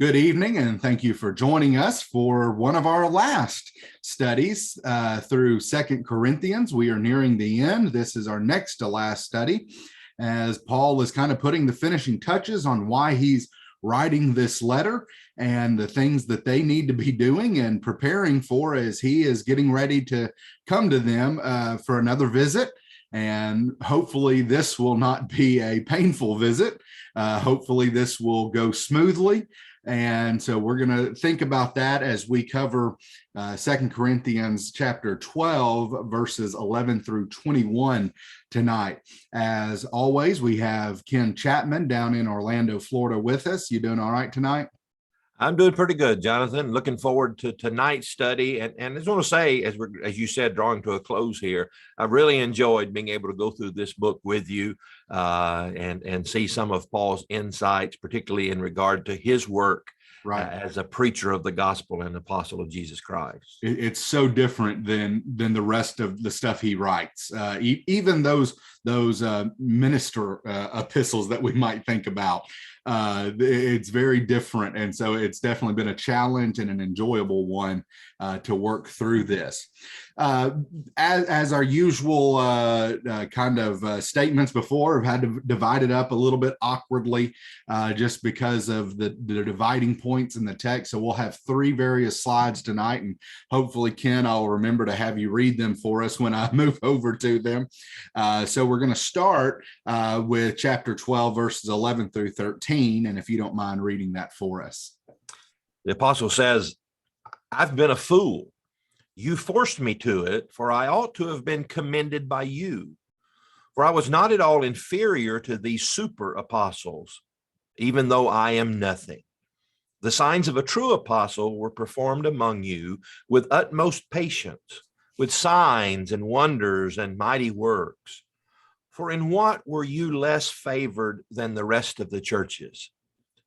Good evening, and thank you for joining us for one of our last studies through Second Corinthians. We are nearing the end. This is our next to last study, as Paul is kind of putting the finishing touches on why he's writing this letter and the things that they need to be doing and preparing for as he is getting ready to come to them for another visit. And hopefully this will not be a painful visit. Hopefully this will go smoothly. And so we're going to think about that as we cover 2 Corinthians chapter 12, verses 11 through 21 tonight. As always, we have Ken Chapman down in Orlando, Florida with us. You doing all right tonight? I'm doing pretty good, Jonathan. Looking forward to tonight's study. And I just want to say, as you said, drawing to a close here, I really enjoyed being able to go through this book with you and see some of Paul's insights, particularly in regard to his work as a preacher of the gospel and apostle of Jesus Christ. It's so different than the rest of the stuff he writes. Even those minister epistles that we might think about. It's very different. And so it's definitely been a challenge and an enjoyable one to work through this. As our usual kind of statements before, I've had to divide it up a little bit awkwardly just because of the dividing points in the text. So we'll have three various slides tonight, and hopefully, Ken, I'll remember to have you read them for us when I move over to them. So we're going to start with chapter 12, verses 11 through 13. And if you don't mind reading that for us. The apostle says, "I've been a fool. You forced me to it, for I ought to have been commended by you. For I was not at all inferior to these super apostles, even though I am nothing. The signs of a true apostle were performed among you with utmost patience, with signs and wonders and mighty works. For in what were you less favored than the rest of the churches,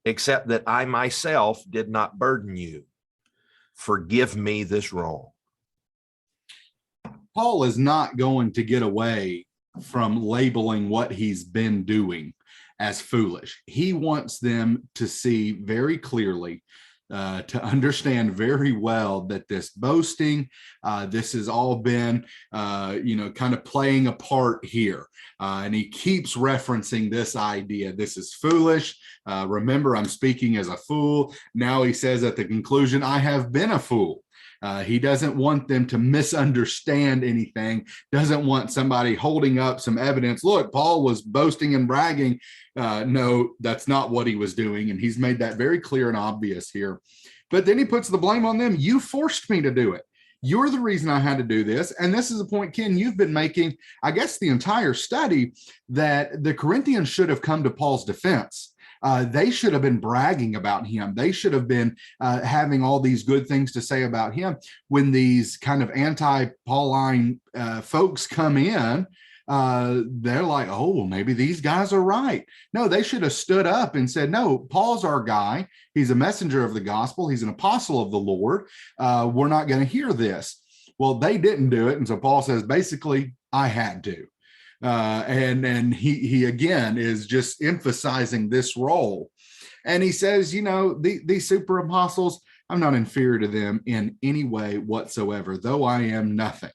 except that I myself did not burden you? Forgive me this wrong." Paul is not going to get away from labeling what he's been doing as foolish. He wants them to see very clearly, to understand very well that this boasting, this has all been, kind of playing a part here. And he keeps referencing this idea. This is foolish. Remember, I'm speaking as a fool. Now he says at the conclusion, I have been a fool. He doesn't want them to misunderstand anything, doesn't want somebody holding up some evidence. Look, Paul was boasting and bragging. No, that's not what he was doing. And he's made that very clear and obvious here. But then he puts the blame on them. You forced me to do it. You're the reason I had to do this. And this is a point, Ken, you've been making, I guess, the entire study, that the Corinthians should have come to Paul's defense. They should have been bragging about him. They should have been having all these good things to say about him. When these kind of anti-Pauline folks come in, they're like, oh, well, maybe these guys are right. No, they should have stood up and said, no, Paul's our guy. He's a messenger of the gospel. He's an apostle of the Lord. We're not going to hear this. Well, they didn't do it. And so Paul says, basically, I had to. And he again is just emphasizing this role. And he says, these super apostles, I'm not inferior to them in any way whatsoever, though I am nothing.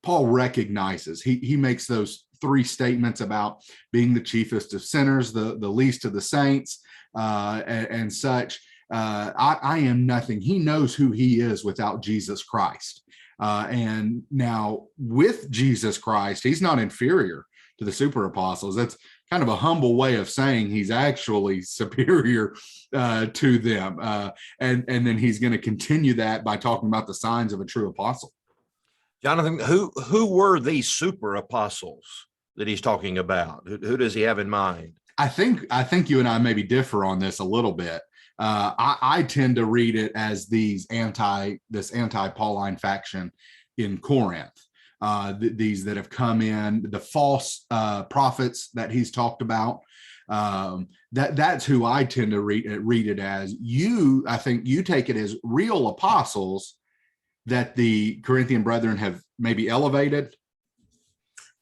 Paul recognizes, he makes those three statements about being the chiefest of sinners, the least of the saints, and such. I am nothing. He knows who he is without Jesus Christ. And now with Jesus Christ, he's not inferior to the super apostles. That's kind of a humble way of saying he's actually superior to them. And then he's going to continue that by talking about the signs of a true apostle. Jonathan, who were these super apostles that he's talking about? Who does he have in mind? I think you and I maybe differ on this a little bit. I tend to read it as this anti-Pauline faction in Corinth. These that have come in, the false prophets that he's talked about. That's who I tend to read it as. I think you take it as real apostles that the Corinthian brethren have maybe elevated.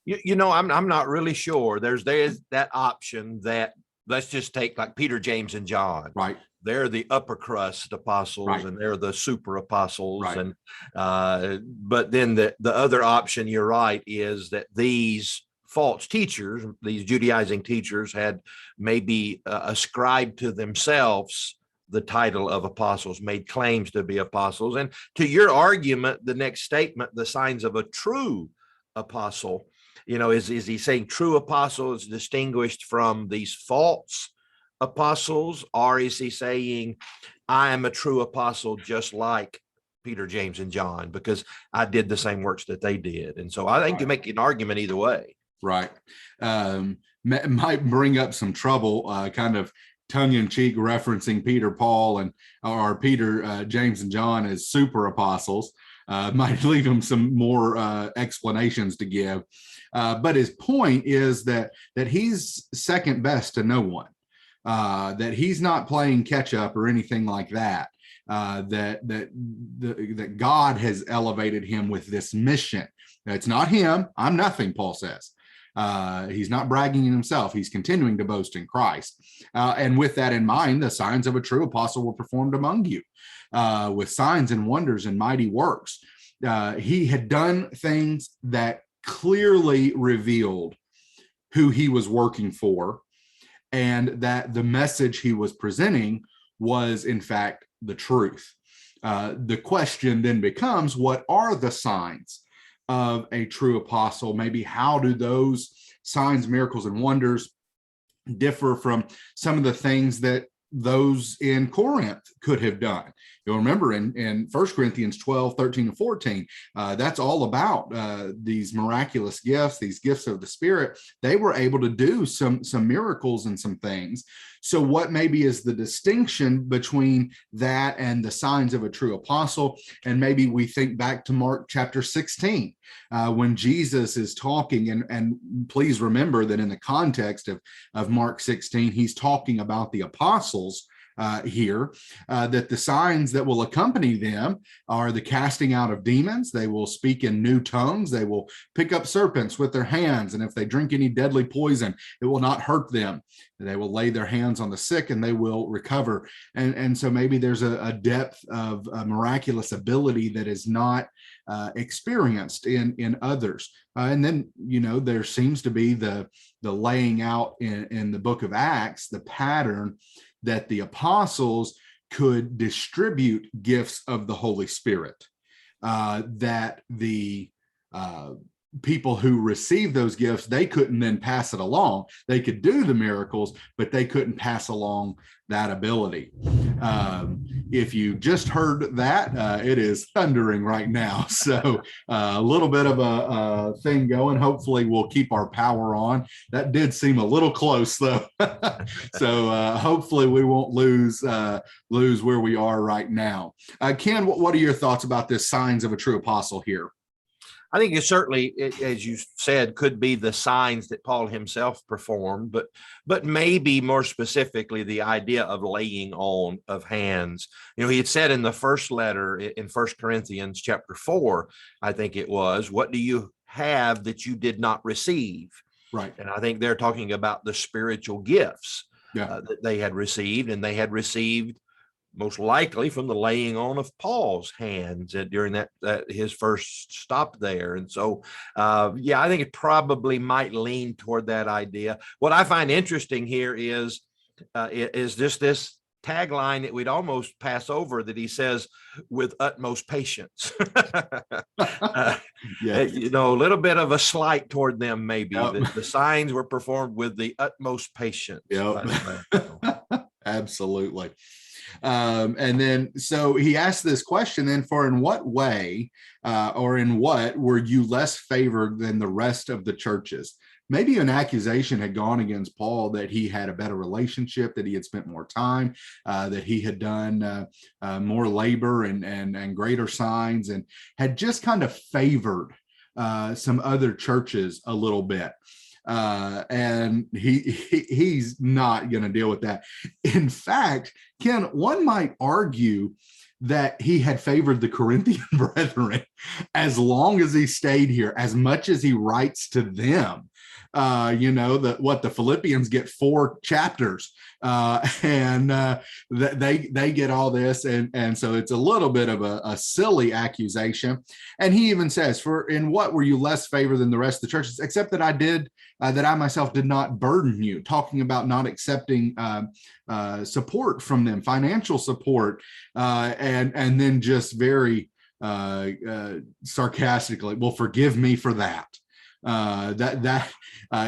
I'm not really sure. There's that option that let's just take like Peter, James, and John. Right. They're the upper crust apostles, Right. and they're the super apostles. Right. And but then the other option, you're right, is that these false teachers, these Judaizing teachers, had maybe ascribed to themselves the title of apostles, made claims to be apostles. And to your argument, the next statement, the signs of a true apostle, is he saying true apostle is distinguished from these false apostles, or is he saying I am a true apostle just like Peter, James, and John, because I did the same works that they did? And so I think you make an argument either way. Right. Might bring up some trouble, kind of tongue-in-cheek referencing Peter, Paul, and or Peter, James, and John as super apostles. Might leave him some more explanations to give. But his point is that he's second best to no one. That he's not playing catch up or anything like that. That God has elevated him with this mission. It's not him. I'm nothing, Paul says. He's not bragging in himself. He's continuing to boast in Christ. And with that in mind, the signs of a true apostle were performed among you, with signs and wonders and mighty works. He had done things that clearly revealed who he was working for, and that the message he was presenting was, in fact, the truth. The question then becomes, what are the signs of a true apostle? Maybe how do those signs, miracles, and wonders differ from some of the things that those in Corinth could have done? You'll remember in 1 Corinthians 12, 13, and 14, that's all about these miraculous gifts, these gifts of the Spirit. They were able to do some miracles and some things. So what maybe is the distinction between that and the signs of a true apostle? And maybe we think back to Mark chapter 16, when Jesus is talking, and please remember that in the context of Mark 16, he's talking about the apostles here, that the signs that will accompany them are the casting out of demons. They will speak in new tongues. They will pick up serpents with their hands. And if they drink any deadly poison, it will not hurt them. They will lay their hands on the sick and they will recover. And so maybe there's a depth of miraculous ability that is not experienced in others. And then, there seems to be the laying out in the book of Acts, the pattern that the apostles could distribute gifts of the Holy Spirit, that the people who received those gifts, they couldn't then pass it along. They could do the miracles, but they couldn't pass along that ability. If you just heard that, it is thundering right now. So a little bit of a thing going. Hopefully we'll keep our power on. That did seem a little close though. So hopefully we won't lose where we are right now. Ken, what are your thoughts about this signs of a true apostle here? I think it certainly, as you said, could be the signs that Paul himself performed, but maybe more specifically the idea of laying on of hands. He had said in the first letter in 1 Corinthians chapter 4, I think it was, what do you have that you did not receive? Right. And I think they're talking about the spiritual gifts that they had received, and they had received most likely from the laying on of Paul's hands during that his first stop there. And so, I think it probably might lean toward that idea. What I find interesting here is just this tagline that we'd almost pass over, that he says, with utmost patience. A little bit of a slight toward them, maybe. Yep. The signs were performed with the utmost patience. Yep. Absolutely. And then, so he asked this question then, for in what way or in what were you less favored than the rest of the churches? Maybe an accusation had gone against Paul that he had a better relationship, that he had spent more time, that he had done more labor and greater signs, and had just kind of favored some other churches a little bit. And he's not going to deal with that. In fact, Ken, one might argue that he had favored the Corinthian brethren as long as he stayed here, as much as he writes to them. The Philippians get 4 chapters, and they get all this, and so it's a little bit of a silly accusation. And he even says, "For in what were you less favored than the rest of the churches, except that I myself did not burden you," talking about not accepting support from them, financial support, and then just very sarcastically, "Well, forgive me for that."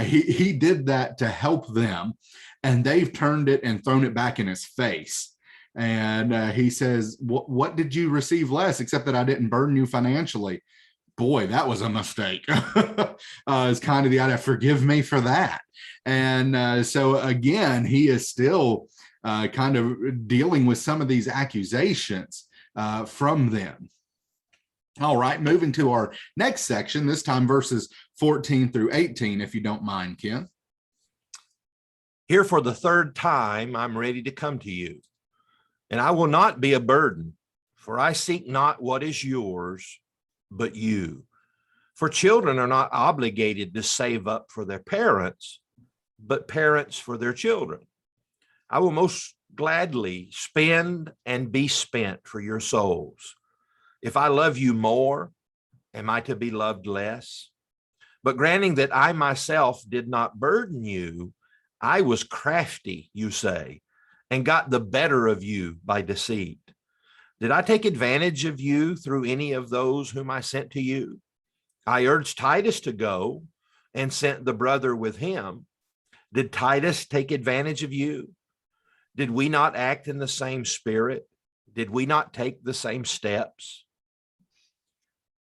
He did that to help them, and they've turned it and thrown it back in his face. And he says, "What did you receive less, except that I didn't burden you financially?" Boy, that was a mistake. It's kind of the idea, forgive me for that. And so again, he is still kind of dealing with some of these accusations from them. All right, moving to our next section, this time verses 14 through 18, if you don't mind, Ken. "Here for the third time, I'm ready to come to you, and I will not be a burden, for I seek not what is yours, but you. For children are not obligated to save up for their parents, but parents for their children. I will most gladly spend and be spent for your souls. If I love you more, am I to be loved less? But granting that I myself did not burden you, I was crafty, you say, and got the better of you by deceit. Did I take advantage of you through any of those whom I sent to you? I urged Titus to go and sent the brother with him. Did Titus take advantage of you? Did we not act in the same spirit? Did we not take the same steps?"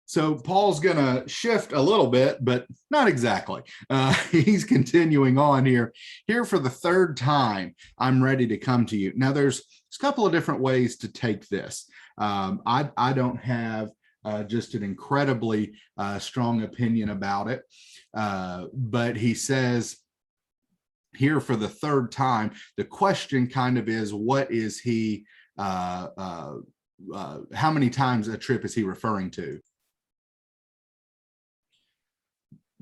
So Paul's going to shift a little bit, but not exactly. He's continuing on here. "Here for the third time, I'm ready to come to you." Now, there's a couple of different ways to take this. I don't have just an incredibly strong opinion about it. But he says, "Here for the third time." The question kind of is, what is he, how many times a trip is he referring to?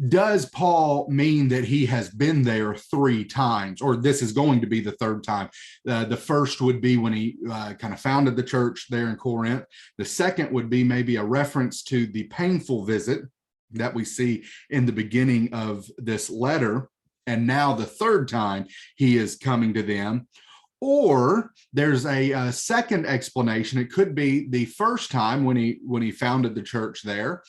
Does Paul mean that he has been there 3 times, or this is going to be the third time? The first would be when he kind of founded the church there in Corinth. The second would be maybe a reference to the painful visit that we see in the beginning of this letter. And now the third time he is coming to them. Or there's a second explanation. It could be the first time when he founded the church there.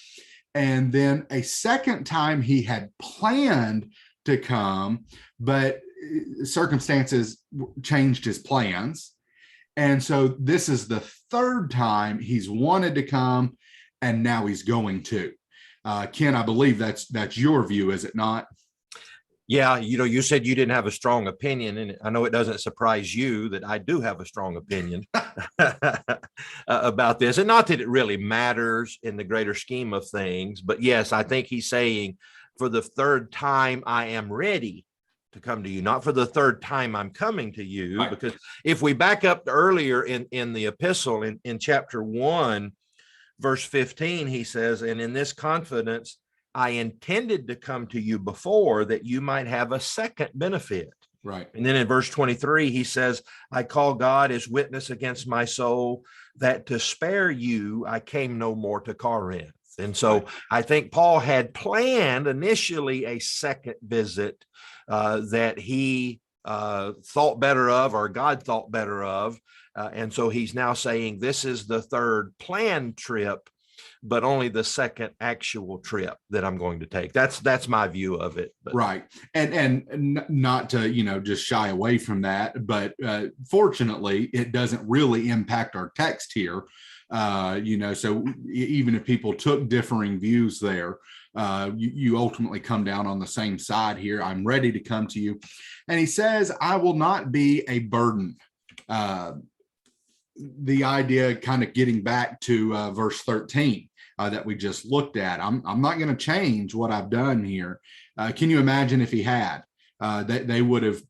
And then a second time he had planned to come, but circumstances changed his plans. And so this is the third time he's wanted to come, and now he's going to. Ken, I believe that's your view, is it not? Yeah, you said you didn't have a strong opinion, and I know it doesn't surprise you that I do have a strong opinion about this. And not that it really matters in the greater scheme of things, but yes, I think he's saying, for the third time, I am ready to come to you, not for the third time I'm coming to you. Right. Because if we back up earlier in the epistle, in chapter 1, verse 15, he says, "And in this confidence, I intended to come to you before, that you might have a second benefit." Right. And then in verse 23, he says, "I call God as witness against my soul, that to spare you, I came no more to Corinth." And so I think Paul had planned initially a second visit that he thought better of, or God thought better of. And so he's now saying this is the third planned trip, but only the second actual trip that I'm going to take. That's my view of it. But. Right. And not to, just shy away from that, but fortunately, it doesn't really impact our text here. So even if people took differing views there, you ultimately come down on the same side here. I'm ready to come to you. And he says, I will not be a burden. The idea kind of getting back to verse 13 that we just looked at. I'm not going to change what I've done here. Can you imagine if he had? They would have,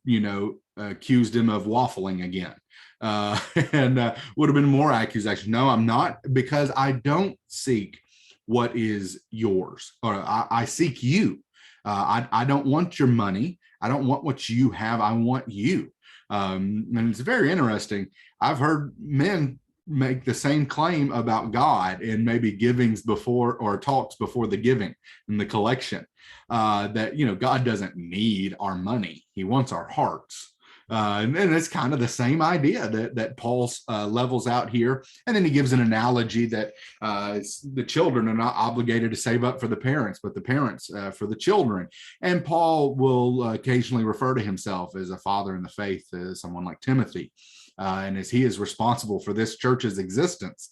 accused him of waffling again. And would have been more accusation. No, I'm not, because I don't seek what is yours, or I seek you. I don't want your money. I don't want what you have. I want you. And it's very interesting. I've heard men make the same claim about God in maybe givings before, or talks before the giving and the collection, that, God doesn't need our money. He wants our hearts. And it's kind of the same idea that Paul levels out here. And then he gives an analogy that the children are not obligated to save up for the parents, but the parents for the children. And Paul will occasionally refer to himself as a father in the faith, as someone like Timothy. And as he is responsible for this church's existence,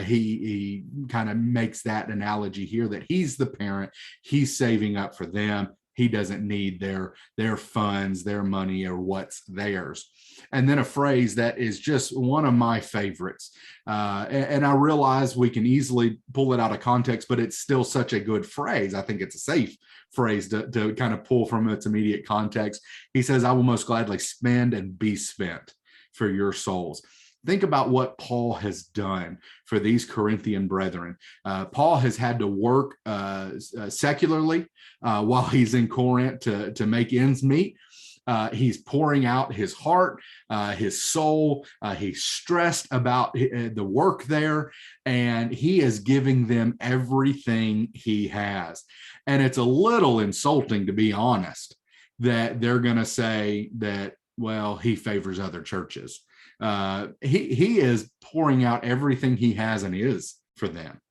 he kind of makes that analogy here, that he's the parent, he's saving up for them. He doesn't need their funds, their money, or what's theirs. And then a phrase that is just one of my favorites. And I realize we can easily pull it out of context, but it's still such a good phrase. I think it's a safe phrase to kind of pull from its immediate context. He says, "I will most gladly spend and be spent for your souls." Think about what Paul has done for these Corinthian brethren. Paul has had to work secularly while he's in Corinth to make ends meet. He's pouring out his heart, his soul. He's stressed about the work there, and he is giving them everything he has. And it's a little insulting, to be honest, that they're going to say that, well, he favors other churches. He is pouring out everything he has and is for them.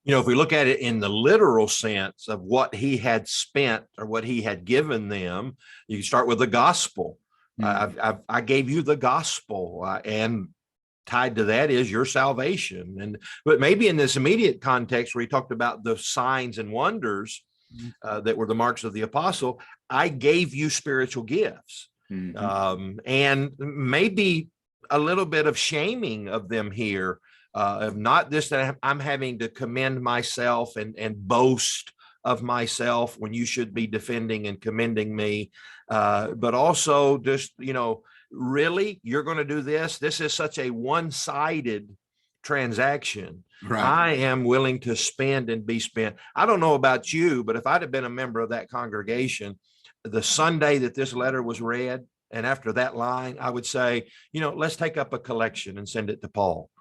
If we look at it in the literal sense of what he had spent or what he had given them, you can start with the gospel. I gave you the gospel, and tied to that is your salvation. But maybe in this immediate context where he talked about the signs and wonders that were the marks of the apostle, I gave you spiritual gifts. And maybe a little bit of shaming of them here, of not this, that I'm having to commend myself and boast of myself when you should be defending and commending me, but also just, really, you're going to do this? This is such a one-sided transaction. Right. I am willing to spend and be spent. I don't know about you, but if I'd have been a member of that congregation, the Sunday that this letter was read, and after that line, I would say, let's take up a collection and send it to Paul.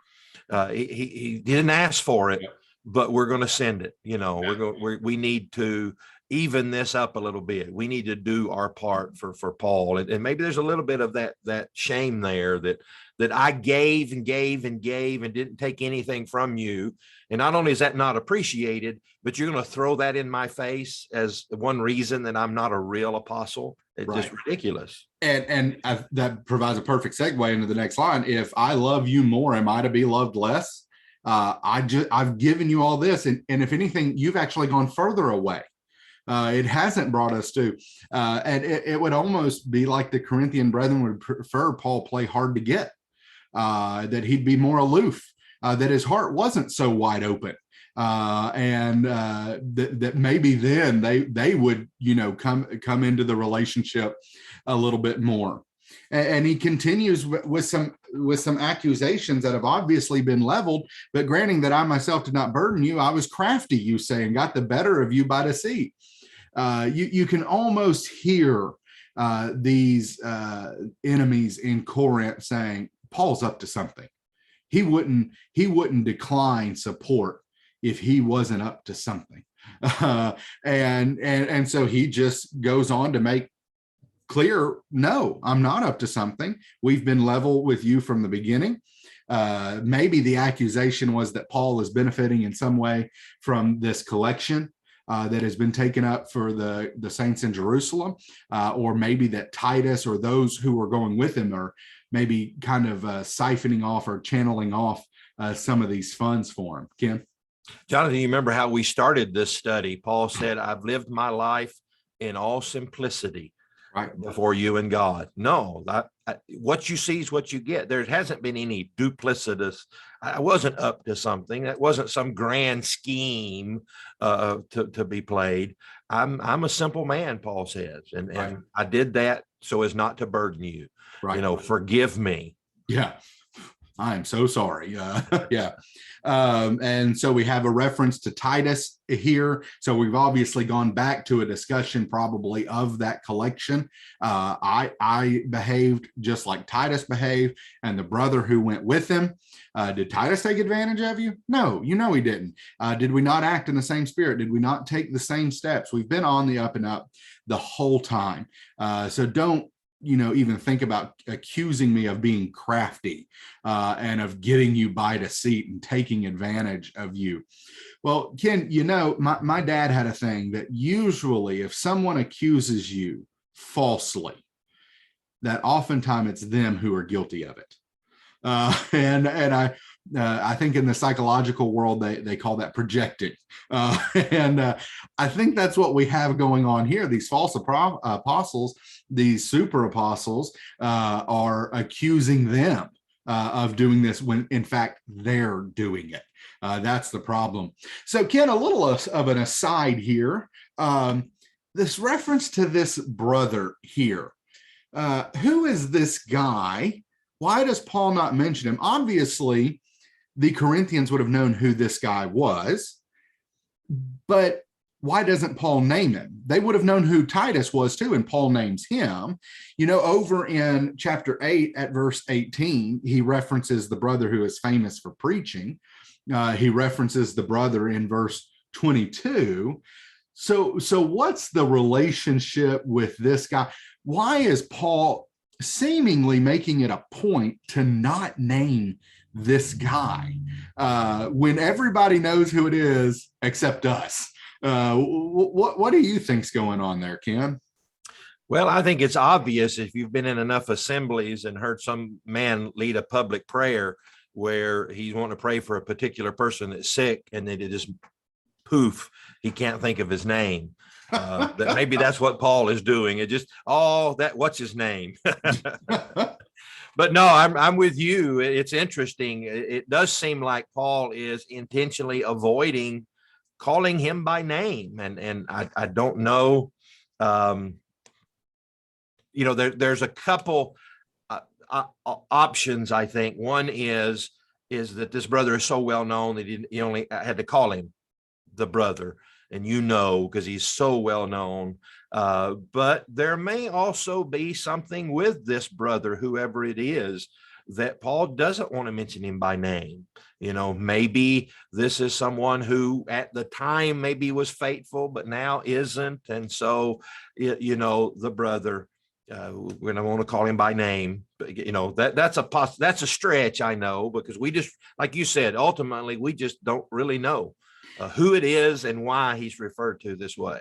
He didn't ask for it, but we're going to send it. We need to even this up a little bit. We need to do our part for Paul. And maybe there's a little bit of that shame there that I gave and gave and gave and didn't take anything from you. And not only is that not appreciated, but you're going to throw that in my face as one reason that I'm not a real apostle. It's right. Just ridiculous. And that provides a perfect segue into the next line. If I love you more, am I to be loved less? I've given you all this. And if anything, you've actually gone further away. It hasn't brought us to, and it would almost be like the Corinthian brethren would prefer Paul play hard to get, that he'd be more aloof, that his heart wasn't so wide open, and that maybe then they would, come into the relationship a little bit more. And he continues with some accusations that have obviously been leveled, but granting that I myself did not burden you, I was crafty, you say, and got the better of you by deceit. You can almost hear these enemies in Corinth saying, Paul's up to something. He wouldn't decline support if he wasn't up to something. And so he just goes on to make clear, no, I'm not up to something. We've been level with you from the beginning. Maybe the accusation was that Paul is benefiting in some way from this collection that has been taken up for the saints in Jerusalem, or maybe that Titus or those who are going with him are maybe kind of siphoning off or channeling off some of these funds for him. Ken? Jonathan, you remember how we started this study? Paul said, I've lived my life in all simplicity. Right before you and God. No, what you see is what you get. There hasn't been any duplicitous. I wasn't up to something. That wasn't some grand scheme to be played. I'm a simple man, Paul says, and I did that so as not to burden you. Right. Forgive me. Yeah. I am so sorry. Yeah. And so we have a reference to Titus here. So we've obviously gone back to a discussion probably of that collection. I behaved just like Titus behaved, and the brother who went with him. Did Titus take advantage of you? No, he didn't. Did we not act in the same spirit? Did we not take the same steps? We've been on the up and up the whole time. So don't even think about accusing me of being crafty and of getting you by deceit and taking advantage of you. Well, Ken, my dad had a thing that usually if someone accuses you falsely, that oftentimes it's them who are guilty of it. And I think in the psychological world, they call that projecting. And I think that's what we have going on here. These false apostles, these super apostles are accusing them of doing this when in fact they're doing it. That's the problem. So Ken, a little of an aside here, this reference to this brother here, who is this guy? Why does Paul not mention him? Obviously, the Corinthians would have known who this guy was, but why doesn't Paul name him? They would have known who Titus was too, and Paul names him. Over in chapter 8 at verse 18, he references the brother who is famous for preaching. He references the brother in verse 22. So what's the relationship with this guy? Why is Paul seemingly making it a point to not name this guy when everybody knows who it is except us? What do you think's going on there, Ken? Well, I think it's obvious if you've been in enough assemblies and heard some man lead a public prayer where he's wanting to pray for a particular person that's sick, and then it just poof, he can't think of his name. That maybe that's what Paul is doing. It just, what's his name? But no, I'm with you. It's interesting. It does seem like Paul is intentionally avoiding calling him by name. And I don't know, there's a couple options, I think. One is that this brother is so well known that he only had to call him the brother, and because he's so well known. But there may also be something with this brother, whoever it is, that Paul doesn't want to mention him by name. Maybe this is someone who at the time maybe was faithful, but now isn't. And so, the brother, we don't want to call him by name, but that's a stretch, I know, because we just, like you said, ultimately, we just don't really know who it is and why he's referred to this way.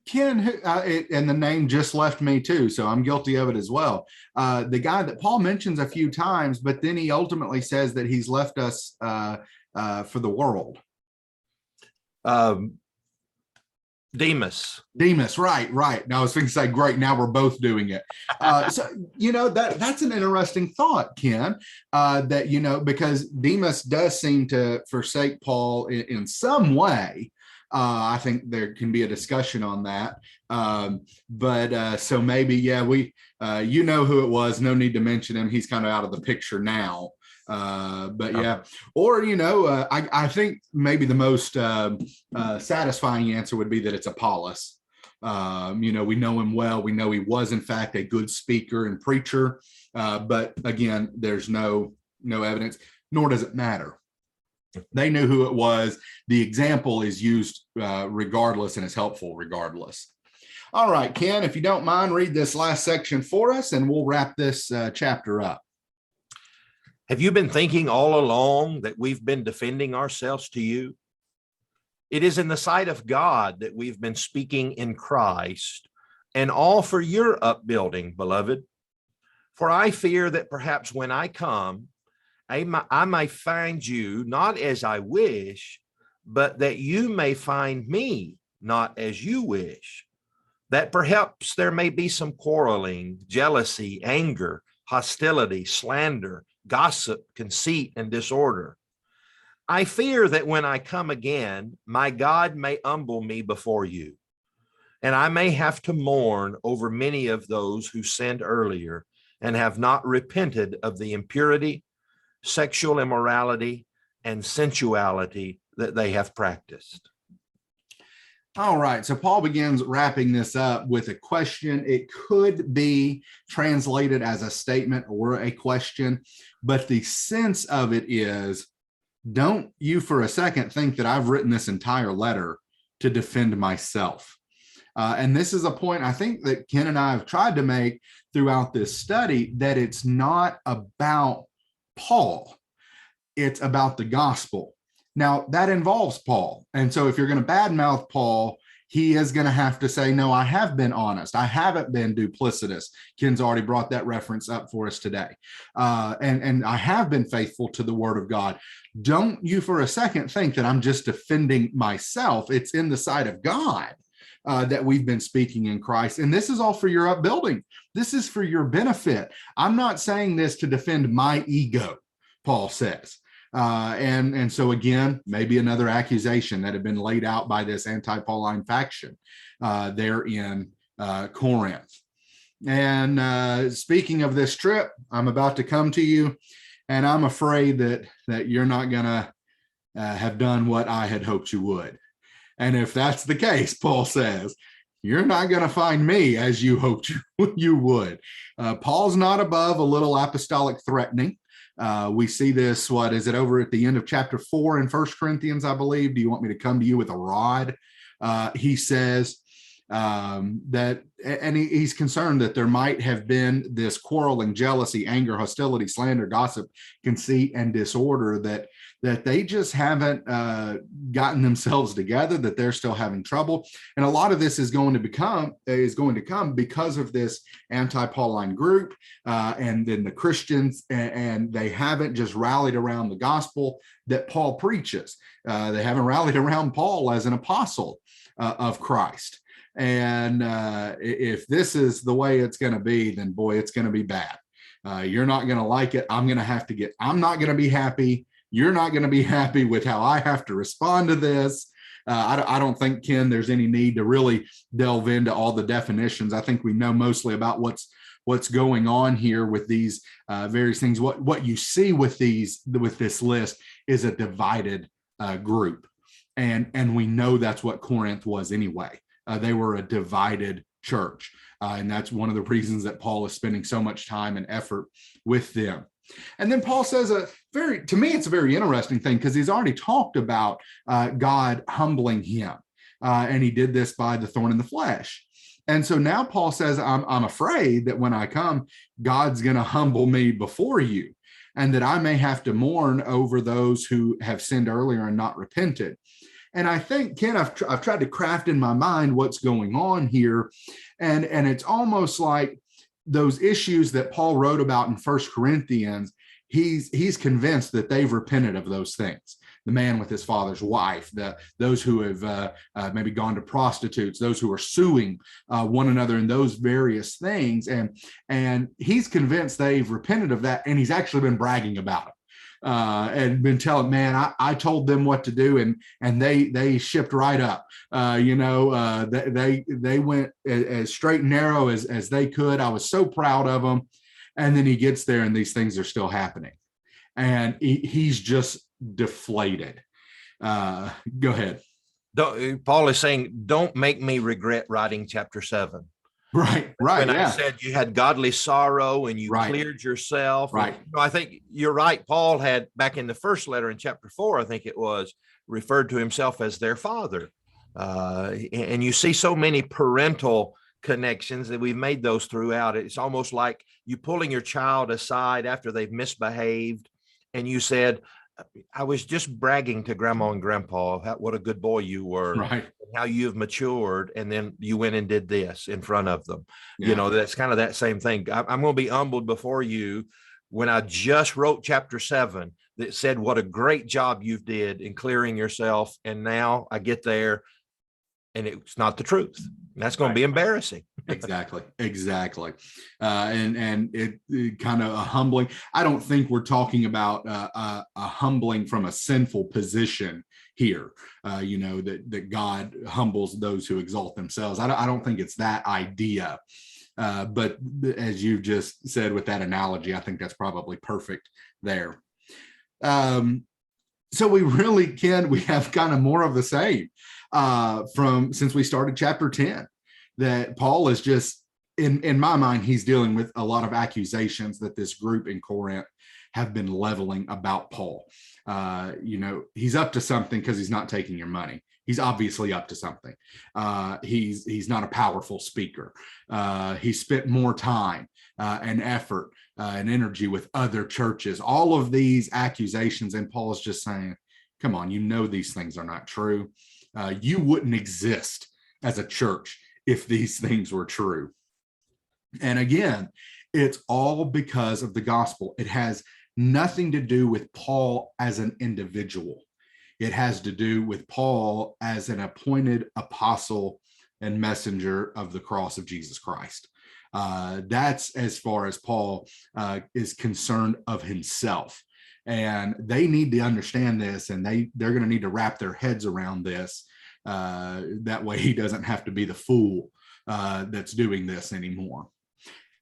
Ken, and the name just left me too, so I'm guilty of it as well. The guy that Paul mentions a few times, but then he ultimately says that he's left us for the world. Demas, right. Now I was thinking to say, great, now we're both doing it. So that's an interesting thought, Ken. That because Demas does seem to forsake Paul in some way. I think there can be a discussion on that. But so maybe, we, who it was. No need to mention him. He's kind of out of the picture now. But yeah, or, I think maybe the most satisfying answer would be that it's Apollos. We know him well. We know he was, in fact, a good speaker and preacher. But again, there's no evidence, nor does it matter. They knew who it was. The example is used regardless and is helpful regardless. All right, Ken, if you don't mind, read this last section for us and we'll wrap this chapter up. Have you been thinking all along that we've been defending ourselves to you? It is in the sight of God that we've been speaking in Christ, and all for your upbuilding, beloved. For I fear that perhaps when I come, I may find you not as I wish, but that you may find me not as you wish. That perhaps there may be some quarreling, jealousy, anger, hostility, slander, gossip, conceit, and disorder. I fear that when I come again, my God may humble me before you, and I may have to mourn over many of those who sinned earlier and have not repented of the impurity sexual immorality, and sensuality that they have practiced. All right, so Paul begins wrapping this up with a question. It could be translated as a statement or a question, but the sense of it is, don't you for a second think that I've written this entire letter to defend myself. And this is a point I think that Ken and I have tried to make throughout this study, that it's not about Paul, it's about the gospel. Now, that involves Paul. And so if you're going to badmouth Paul, he is going to have to say, no, I have been honest. I haven't been duplicitous. Ken's already brought that reference up for us today. And I have been faithful to the word of God. Don't you for a second think that I'm just defending myself. It's in the sight of God that we've been speaking in Christ. And this is all for your upbuilding. This is for your benefit. I'm not saying this to defend my ego, Paul says. And so again, maybe another accusation that had been laid out by this anti-Pauline faction there in Corinth. And speaking of this trip, I'm about to come to you, and I'm afraid that you're not going to have done what I had hoped you would. And if that's the case, Paul says, you're not going to find me as you hoped you would. Paul's not above a little apostolic threatening. We see this, what is it, over at the end of chapter 4 in 1 Corinthians, I believe. Do you want me to come to you with a rod? He says that, and he's concerned that there might have been this quarreling, jealousy, anger, hostility, slander, gossip, conceit, and disorder that they just haven't gotten themselves together, that they're still having trouble. And a lot of this is going to come because of this anti-Pauline group and then the Christians, and they haven't just rallied around the gospel that Paul preaches. They haven't rallied around Paul as an apostle of Christ. And if this is the way it's going to be, then boy, it's going to be bad. You're not going to like it. I'm not going to be happy. You're not going to be happy with how I have to respond to this. I don't think, Ken, there's any need to really delve into all the definitions. I think we know mostly about what's going on here with these various things. What you see with this list is a divided group, and we know that's what Corinth was anyway. They were a divided church, and that's one of the reasons that Paul is spending so much time and effort with them. And then Paul says to me, it's a very interesting thing, because he's already talked about God humbling him. And he did this by the thorn in the flesh. And so now Paul says, I'm afraid that when I come, God's going to humble me before you, and that I may have to mourn over those who have sinned earlier and not repented. And I think, Ken, I've tried to craft in my mind what's going on here. And it's almost like those issues that Paul wrote about in 1 Corinthians, he's convinced that they've repented of those things. The man with his father's wife, those who have maybe gone to prostitutes, those who are suing one another in those various things. And he's convinced they've repented of that. And he's actually been bragging about it. And been telling, man, I told them what to do, and they shipped right up. They went as straight and narrow as they could. I was so proud of them. And then he gets there, and these things are still happening, and he's just deflated. Go ahead. Paul is saying, don't make me regret writing chapter 7. Right. When yeah. I said you had godly sorrow and you cleared yourself. Right. I think you're right. Paul had, back in the first letter in chapter 4, I think it was, referred to himself as their father. And you see so many parental connections that we've made those throughout. It's almost like you pulling your child aside after they've misbehaved, and you said, I was just bragging to grandma and grandpa what a good boy you were, right, how you've matured, and then you went and did this in front of them. Yeah. That's kind of that same thing. I'm going to be humbled before you when I just wrote chapter 7 that said what a great job you did in clearing yourself, and now I get there and it's not the truth. That's going to be embarrassing. Exactly. And it kind of a humbling. I don't think we're talking about a humbling from a sinful position here. That God humbles those who exalt themselves. I don't think it's that idea. But as you just said with that analogy, I think that's probably perfect there. So we really we have kind of more of the same from since we started chapter 10, that Paul is just, in my mind, he's dealing with a lot of accusations that this group in Corinth have been leveling about Paul. He's up to something because he's not taking your money. He's obviously up to something. He's not a powerful speaker. He spent more time and effort and energy with other churches. All of these accusations, and Paul is just saying, come on, these things are not true. You wouldn't exist as a church if these things were true. And again, it's all because of the gospel. It has nothing to do with Paul as an individual. It has to do with Paul as an appointed apostle and messenger of the cross of Jesus Christ. That's as far as Paul is concerned of himself. And they need to understand this, and they're going to need to wrap their heads around this. That way he doesn't have to be the fool that's doing this anymore.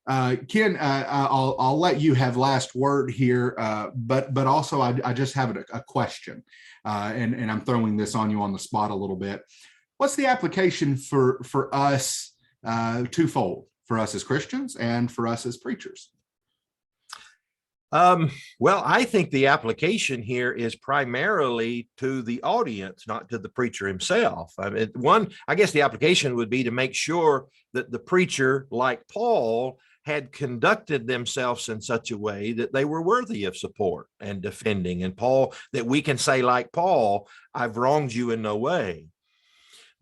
Ken, I'll let you have last word here, but also I just have a question, and I'm throwing this on you on the spot a little bit. What's the application for us, twofold, for us as Christians and for us as preachers? Well, I think the application here is primarily to the audience, not to the preacher himself. I guess the application would be to make sure that the preacher, like Paul, had conducted themselves in such a way that they were worthy of support and defending. And Paul, that we can say, like Paul, I've wronged you in no way.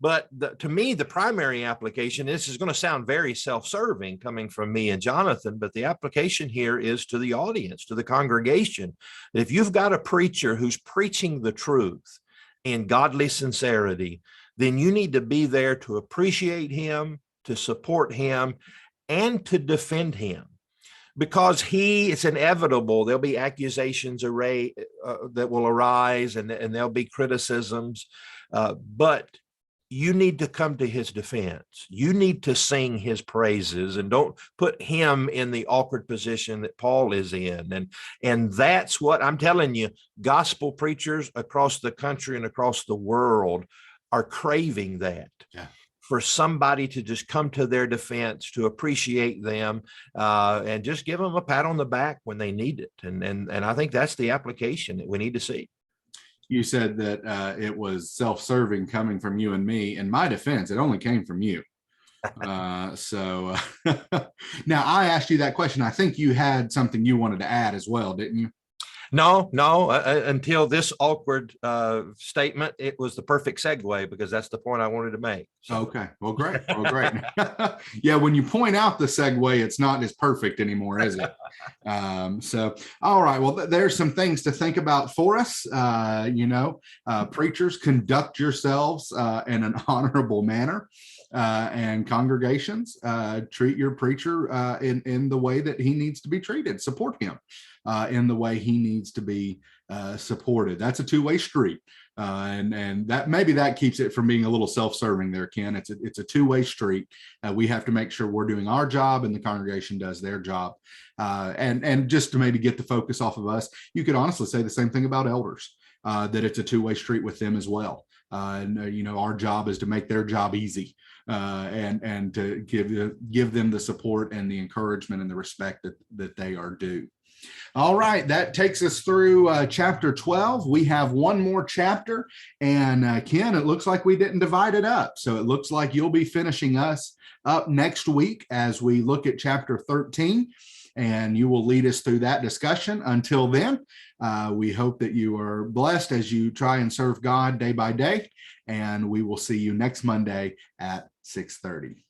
But to me, the primary application, this is going to sound very self-serving coming from me and Jonathan, but the application here is to the audience, to the congregation. If you've got a preacher who's preaching the truth in godly sincerity, then you need to be there to appreciate him, to support him, and to defend him. Because it's inevitable. There'll be accusations that will arise, and there'll be criticisms, but you need to come to his defense. You need to sing his praises, and don't put him in the awkward position that Paul is in. And that's what I'm telling you, gospel preachers across the country and across the world are craving that. Yeah. For somebody to just come to their defense, to appreciate them, and just give them a pat on the back when they need it. And I think that's the application that we need to see. You said that it was self-serving coming from you and me. In my defense, it only came from you. So now I asked you that question. I think you had something you wanted to add as well, didn't you? No, until this awkward statement, it was the perfect segue, because that's the point I wanted to make. So. Okay, well, great. Yeah, when you point out the segue, it's not as perfect anymore, is it? So, all right, well, there's some things to think about for us. Preachers, conduct yourselves in an honorable manner. And congregations, treat your preacher in the way that he needs to be treated. Support him in the way he needs to be supported. That's a two-way street, and that maybe that keeps it from being a little self-serving there, Ken. It's a two-way street. We have to make sure we're doing our job, and the congregation does their job. And just to maybe get the focus off of us, you could honestly say the same thing about elders, that it's a two-way street with them as well. Our job is to make their job easy, and to give them the support and the encouragement and the respect that they are due. All right, that takes us through chapter 12. We have one more chapter, and Ken, it looks like we didn't divide it up. So it looks like you'll be finishing us up next week as we look at chapter 13, and you will lead us through that discussion. Until then, we hope that you are blessed as you try and serve God day by day, and we will see you next Monday at 6:30.